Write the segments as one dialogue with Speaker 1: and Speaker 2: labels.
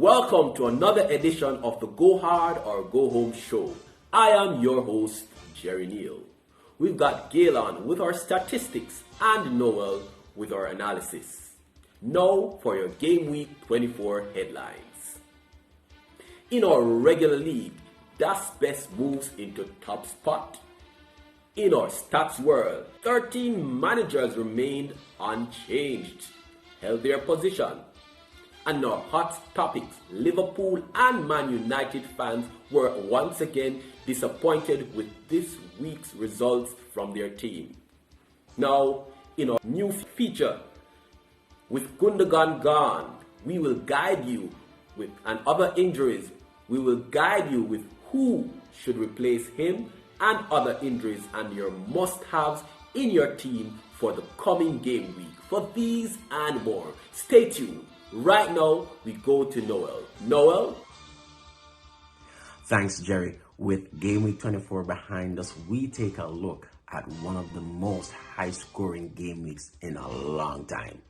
Speaker 1: Welcome to another edition of the Go Hard or Go Home show. I am your host, Jerry Neal. We've got Galen with our statistics and Noel with our analysis. Now for your Game Week 24 headlines. In our regular league, Das Best moves into top spot. In our stats world, 13 managers remained unchanged, held their position. And our hot topics, Liverpool and Man United fans were once again disappointed with this week's results from their team. Now, in our new feature, with Gundogan gone, we will guide you with, and other injuries, we will guide you with who should replace him and other injuries and your must-haves in your team for the coming game week. For these and more, stay tuned. Right now, we go to Noel. Noel?
Speaker 2: Thanks, Jerry. With Game Week 24 behind us, we take a look at one of the most high-scoring game weeks in a long time.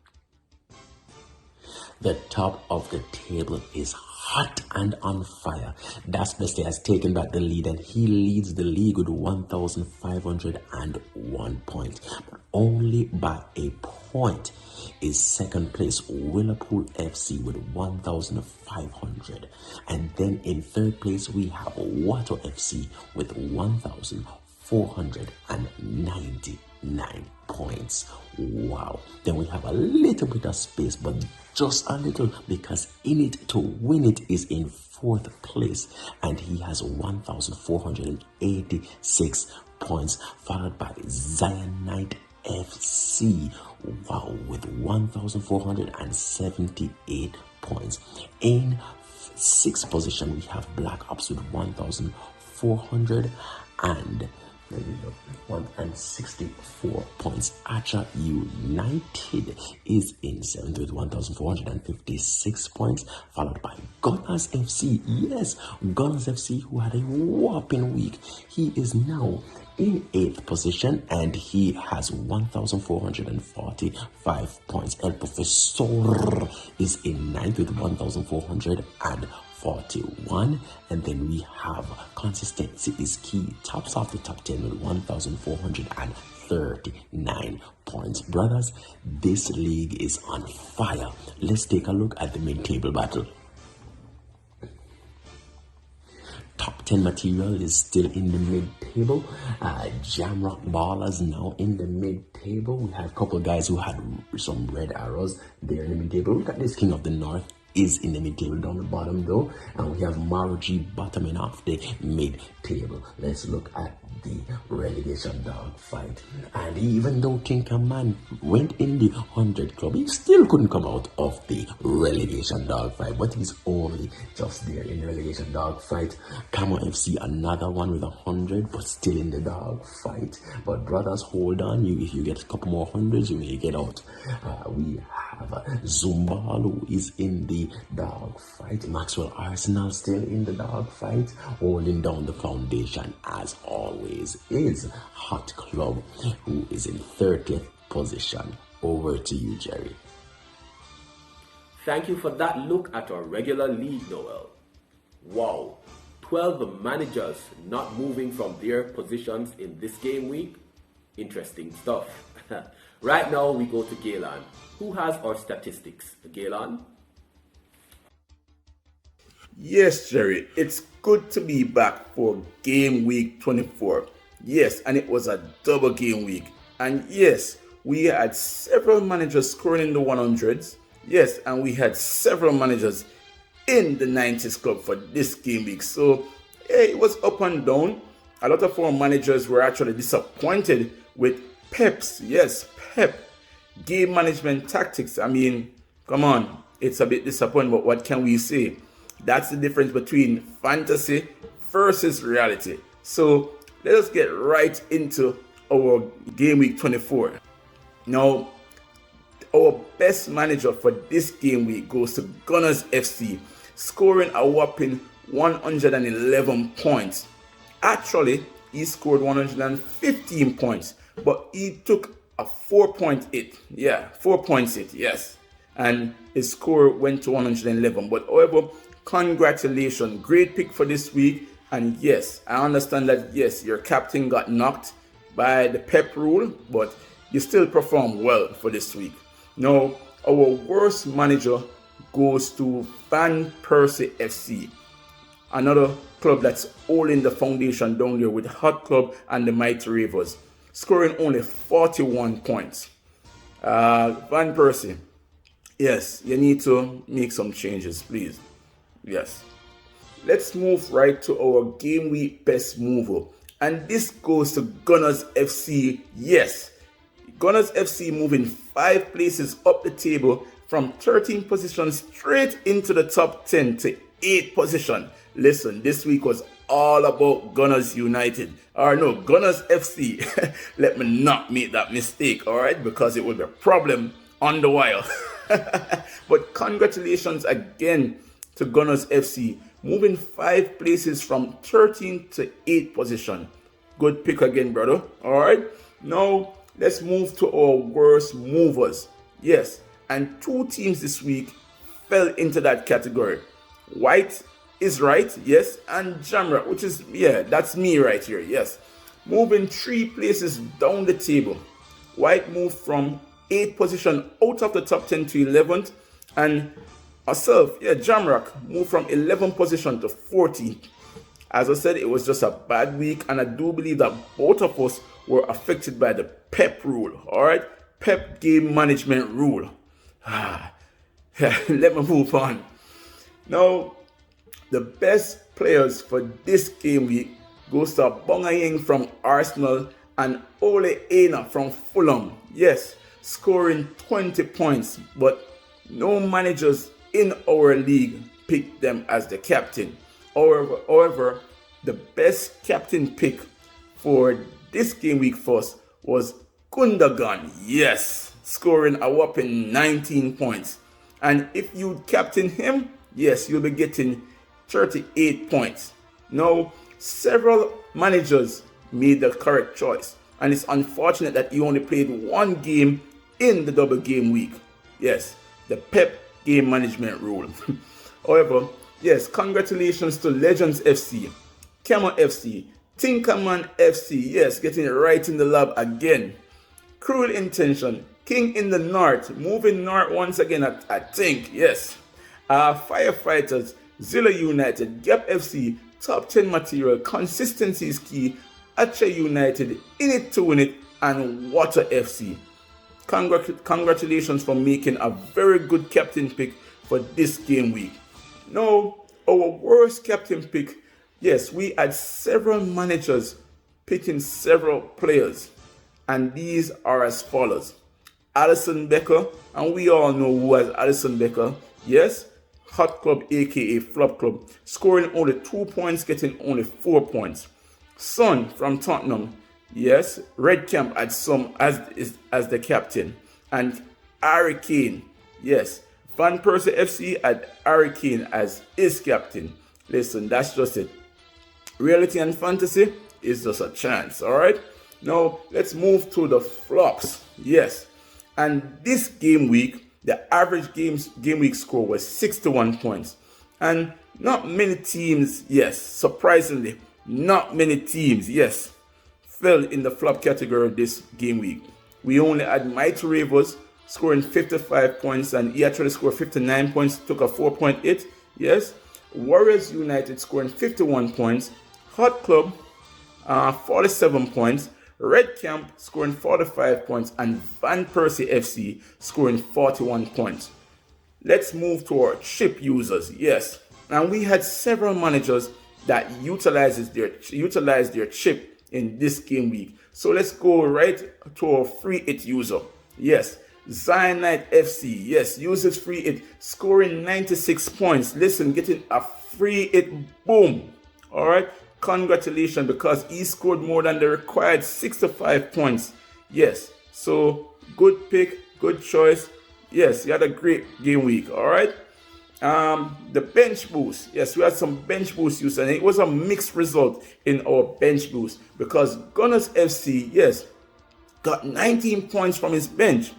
Speaker 2: The top of the table is hot and on fire. Das Best has taken back the lead and he leads the league with 1,501 points. But only by a point is second place Liverpool FC with 1,500. And then in third place we have Water FC with 1,499 points. Wow. Then we have a little bit of space, but just a little, because in it to win it is in fourth place and he has 1,486 points, followed by Zionite FC, wow, with 1,478 points. In sixth position we have Black Ops with 1,464 points. Acha United is in seventh with 1,456 points, followed by Gunners FC. Yes, Gunners FC, who had a whopping week. He is now in eighth position and he has 1,445 points. El Professor is in ninth with 1,441, and then we have Consistency is Key, tops off the top 10 with 1,439 points. Brothers, this league is on fire. Let's take a look at the mid-table battle. Top 10 material is still in the mid-table. Jamrock Ballers now in the mid-table. We have a couple of guys who had some red arrows there in the mid-table. Look at this King of the North is in the mid-table down the bottom though, and we have Maro G bottoming off the mid-table. Let's look at the relegation dog fight. And even though Tinkerman went in the 100 club, he still couldn't come out of the relegation dog fight, but he's only just there in the relegation dog fight. Camo FC, another one with 100, but still in the dog fight. But brothers, hold on, if you get a couple more hundreds, you may get out. We have Zumbal, who is in the dog fight. Maxwell Arsenal still in the dog fight, holding down the foundation as always is Hot Club, who is in 30th position. Over to you, Jerry.
Speaker 1: Thank you for that look at our regular league, Noel. Wow, 12 managers not moving from their positions in this game week. Interesting stuff. Right now we go to Galen, who has our statistics. Galen?
Speaker 3: Yes, Jerry, it's good to be back for Game Week 24. Yes, and it was a double game week. And yes, we had several managers scoring in the 100s. Yes, and we had several managers in the 90s club for this game week. So, it was up and down. A lot of our managers were actually disappointed with Pep's, yes, Pep, game management tactics. I mean, come on, it's a bit disappointing, but what can we say? That's the difference between fantasy versus reality. So let us get right into our Game Week 24. Now, our best manager for this game week goes to Gunners FC, scoring a whopping 111 points. Actually, he scored 115 points, but he took a 4-point hit. Yeah, 4 points hit, yes. and his score went to 111. But however, congratulations, great pick for this week. And yes, I understand that yes, your captain got knocked by the Pep rule, but you still perform well for this week. Now, our worst manager goes to Van Persie FC, another club that's holding the foundation down there with Hot Club and the Mighty Ravers, scoring only 41 points. Van Persie, yes, you need to make some changes, please. Yes. Let's move right to our game week best mover. And this goes to Gunners FC. Yes, Gunners FC moving 5 places up the table from 13 positions straight into the top 10 to 8 position. Listen, this week was all about Gunners United. Or no, Gunners FC. Let me not make that mistake, alright? Because it will be a problem on the while. But congratulations again to Gunners FC, moving 5 places from 13 to 8 position. Good pick again, brother. Alright, now let's move to our worst movers. Yes, and 2 teams this week fell into that category. White is right, yes, and Jamra, which is, yeah, that's me right here, yes. Moving 3 places down the table. White moved from 8th position out of the top 10 to 11th, and myself, yeah, Jamrock moved from 11th position to 14th. As I said, it was just a bad week, and I do believe that both of us were affected by the Pep rule, alright? Pep game management rule. Let me move on. Now, the best players for this game week goes to Bongayeng from Arsenal and Ole Aina from Fulham. Yes, scoring 20 points, but no managers in our league picked them as the captain. However, the best captain pick for this game week first was Gundogan. Yes, scoring a whopping 19 points. And if you captain him, yes, you'll be getting 38 points. Now, several managers made the correct choice, and it's unfortunate that he only played 1 game in the double game week. Yes, the Pep game management rule. However, yes, congratulations to Legends FC, Camo FC, Tinkerman FC, yes, getting it right in the lab again. Cruel Intention, King in the North, moving north once again, I think, yes. Firefighters, Zilla United, Gap FC, Top 10 Material, Consistency is Key, Ache United, In It to Win It, and Water FC. Congratulations for making a very good captain pick for this game week. Now, our worst captain pick, yes, we had several managers picking several players, and these are as follows. Alisson Becker, and we all know who has Alisson Becker, yes, Hot Club aka Flop Club, scoring only 2 points, getting only 4 points. Son from Tottenham, yes, Red Camp had some as the captain, and Harry Kane, yes, Van Persie FC had Harry Kane as his captain. Listen, that's just it. Reality and fantasy is just a chance, alright? Now, let's move to the flops. Yes, and this game week, the average game week score was 61 points. And not many teams, yes, surprisingly, not many teams, yes, fell in the flop category this game week. We only had Mighty Ravers scoring 55 points, and he actually scored 59 points, took a 4.8, yes. Warriors United scoring 51 points, Hot Club 47 points, Red Camp scoring 45 points, and Van Persie FC scoring 41 points. Let's move to our chip users. Yes, and we had several managers that utilized their chip in this game week. So let's go right to our free hit user. Yes, Zionite FC. Yes, uses free hit, scoring 96 points. Listen, getting a free hit, boom. All right. Congratulations, because he scored more than the required 65 points. Yes, so good pick, good choice. Yes, you had a great game week. All right. The bench boost. Yes, we had some bench boost use, and it was a mixed result in our bench boost because Gunners FC, yes, got 19 points from his bench.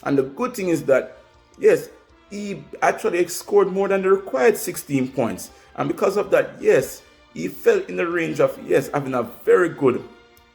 Speaker 3: And the good thing is that, yes, he actually scored more than the required 16 points. And because of that, yes, he fell in the range of, yes, having a very good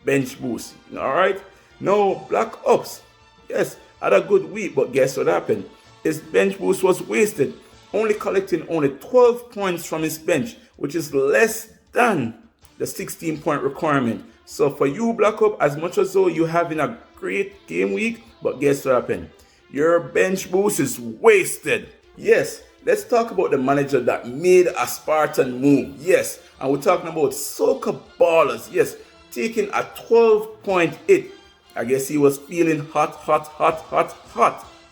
Speaker 3: bench boost. All right. Now, Black Ops, yes, had a good week, but guess what happened? His bench boost was wasted, only collecting only 12 points from his bench, which is less than the 16-point requirement. So for you, Black Ops, as much as though you're having a great game week, but guess what happened? Your bench boost is wasted. Yes, let's talk about the manager that made a Spartan move. Yes, and we're talking about Soca Ballers. Yes, taking a 12-point hit. I guess he was feeling hot.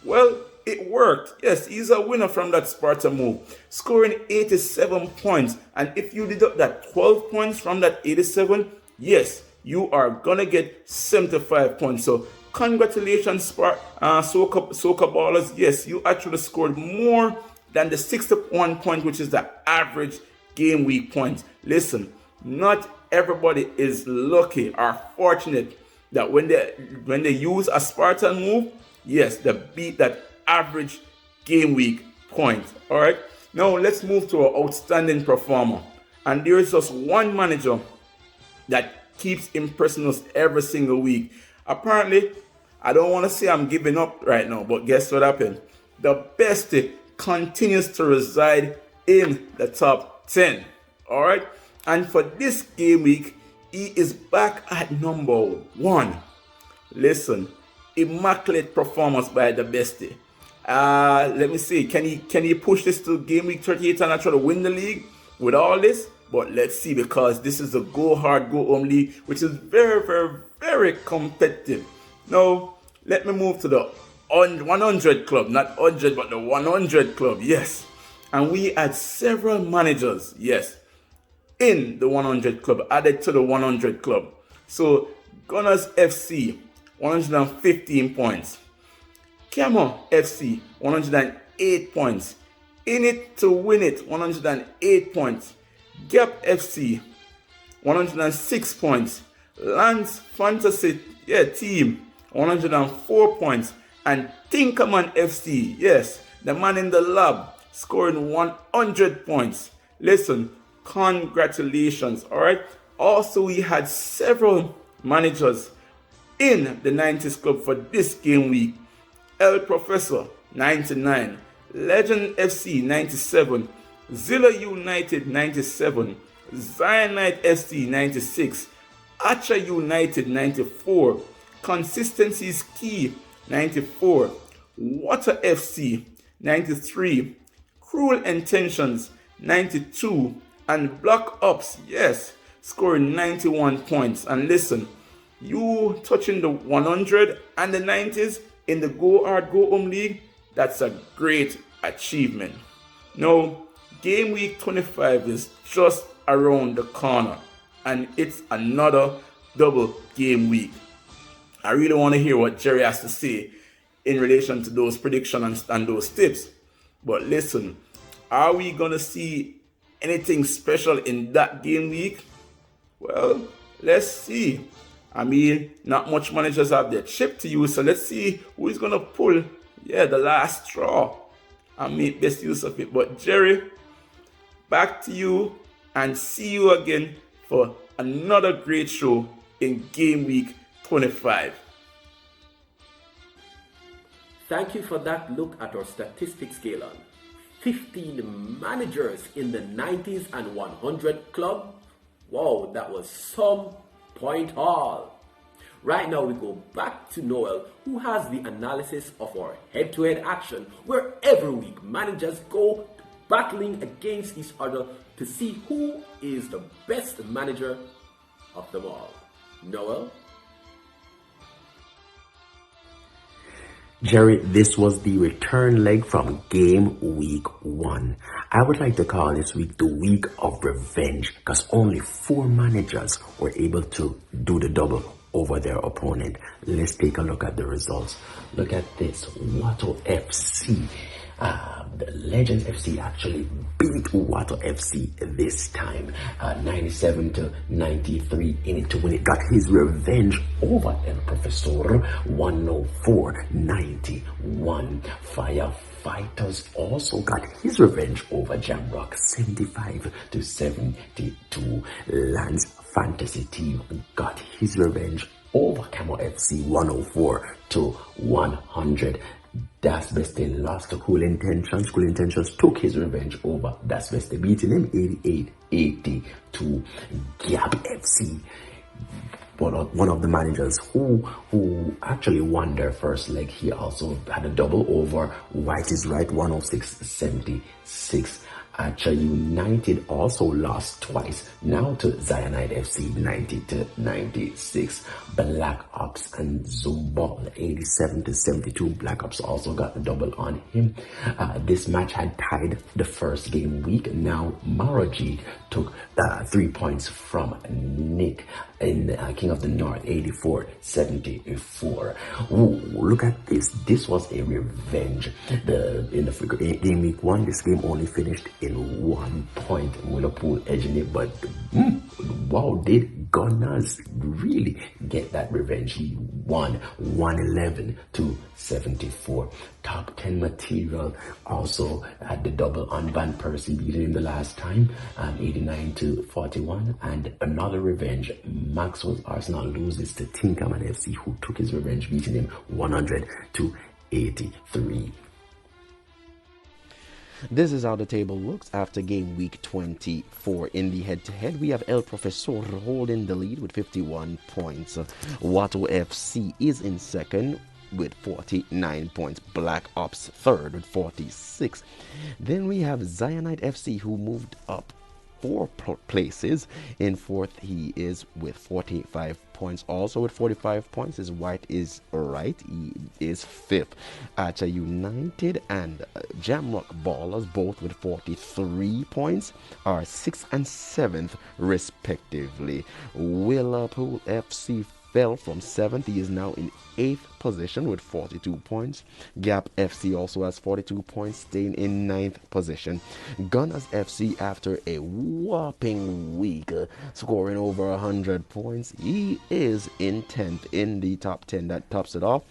Speaker 3: Well, it worked. Yes, he's a winner from that Spartan move, scoring 87 points. And if you deduct that 12 points from that 87, yes, you are gonna get 75 points. So congratulations, Soca Ballers. Yes, you actually scored more than the 61 point, which is the average game week points. Listen, not everybody is lucky or fortunate that when they use a Spartan move, yes, they beat that average game week point. All right. Now let's move to our outstanding performer, and there is just one manager that keeps impressing us every single week. Apparently, I don't want to say I'm giving up right now, but guess what happened? The bestie continues to reside in the top 10. All right. And for this game week, he is back at number 1. Listen, immaculate performance by the bestie. Let me see. Can he push this to game week 38 and try to win the league with all this? But let's see, because this is a go hard, go home league, which is very competitive. Now, let me move to the 100 club, not 100, but the 100 club. Yes, and we had several managers. Yes, in the 100 club, added to the 100 club. So Gunners FC, 115 points. Camo FC, 108 points. In it to win it, 108 points. Gap FC, 106 points. Lance Fantasy team, 104 points. And Tinkerman FC, yes, the man in the lab, scoring 100 points. Listen, congratulations. All right. Also, we had several managers in the 90s club for this game week. El Professor, 99. Legend FC, 97. Zilla United, 97. Zionite FC, 96. Acha United, 94. Consistency is key, 94. Water FC, 93. Cruel Intentions, 92. And Black Ops, yes, scoring 91 points. And listen, you touching the 100 and the 90s in the Go Hard Go Home League, that's a great achievement. Now, game week 25 is just around the corner, and it's another double game week. I really want to hear what Jerry has to say in relation to those predictions and those tips. But listen, are we going to see anything special in that game week? Well, let's see. I mean, not much managers have their chip to use, so let's see who is going to pull, the last straw and make best use of it. But Jerry, back to you, and see you again for another great show in game week 25.
Speaker 1: Thank you for that look at our statistics, Galen. 15 managers in the 90s and 100 club. Wow, that was some point haul. Right now we go back to Noel, who has the analysis of our head-to-head action, where every week managers go battling against each other to see who is the best manager of them all. Noel?
Speaker 2: Jerry, this was the return leg from game week 1. I would like to call this week the week of revenge, because only 4 managers were able to do the double over their opponent. Let's take a look at the results. Look at this. Watto FC The Legends FC actually beat Water FC this time, 97 to 93 in it to win it. Got his revenge over El Profesor, 104-91. Firefighters also got his revenge over Jamrock, 75 to 72. Lance Fantasy Team got his revenge over Camo FC, 104 to 100. Das Beste lost to Cool Intentions. Cool Intentions took his revenge over Das Beste, beating him 88-82. Gap FC, one of the managers who actually won their first leg, he also had a double over White is Right, 106-76. Archer United also lost twice, now to Zionite FC, 90-96. Black Ops and Zumball, 87-72. Black Ops also got a double on him. This match had tied the first game week. Now Maraji took 3 points from Nick in King of the North, 84-74. Ooh, look at this. This was a revenge. In the game week 1, this game only finished in 1 point. Liverpool edging it, but wow, did Gunners really get that revenge? He won 111-74. Top 10 material also had the double on Van Persie, beating him the last time, 89-41. And another revenge, Maxwell's Arsenal loses to Tinkerman FC, who took his revenge, beating him 100-83.
Speaker 4: This is how the table looks after game week 24. In the head-to-head, we have El Profesor holding the lead with 51 points. Wato FC is in second with 49 points. Black Ops third with 46. Then we have Zionite FC, who moved up 4 places. In fourth, he is with 45 points. Also with 45 points is White is Right. He is fifth. Archer United and Jamrock Ballers, both with 43 points, are 6th and 7th respectively. Liverpool FC fell from 7th. He is now in 8th position with 42 points. Gap FC also has 42 points, staying in 9th position. Gunners FC, after a whopping week, scoring over 100 points, he is in 10th in the top 10. That tops it off.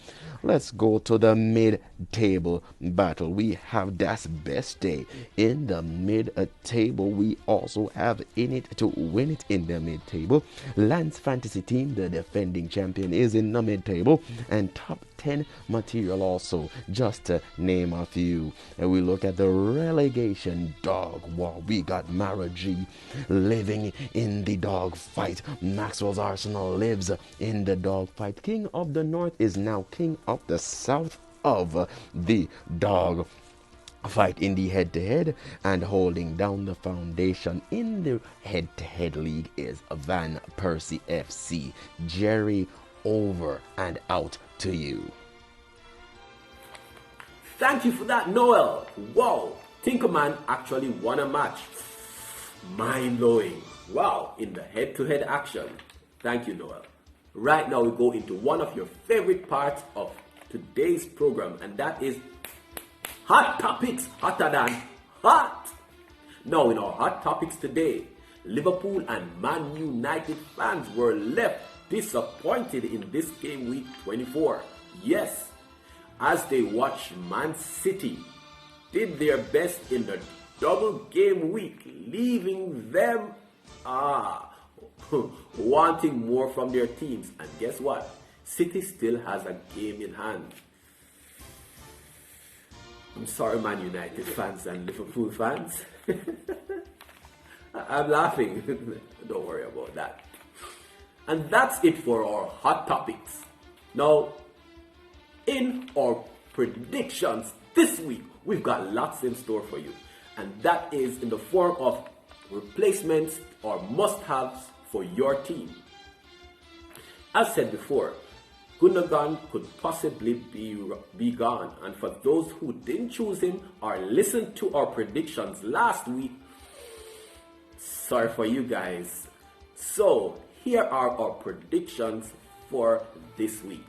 Speaker 4: Let's go to the mid-table battle. We have Das Beste in the mid-table. We also have In It to Win It in the mid-table. Lance Fantasy Team, the defending champion, is in the mid-table. And top 10 material also, just to name a few. And we look at the relegation dog war. We got Mara G living in the dog fight. Maxwell's Arsenal lives in the dog fight. King of the North is now King of the South of the dog fight in the head-to-head, and holding down the foundation in the head-to-head league is Van Persie FC. Jerry, over and out to you.
Speaker 1: Thank you for that, Noel. Wow, Tinkerman actually won a match. Mind-blowing. Wow, in the head-to-head action. Thank you, Noel. Right now we go into one of your favorite parts of today's program, and that is Hot Topics, hotter than hot. Now in our Hot Topics today, Liverpool and Man United fans were left disappointed in this game week 24. Yes, as they watched Man City did their best in the double game week, leaving them wanting more from their teams. And guess what? City still has a game in hand. I'm sorry, Man United fans and Liverpool fans. I'm laughing. Don't worry about that. And that's it for our Hot Topics. Now, in our predictions this week, we've got lots in store for you. And that is in the form of replacements or must-haves for your team. As said before, Gundogan could possibly be gone. And for those who didn't choose him or listened to our predictions last week, sorry for you guys. So, here are our predictions for this week.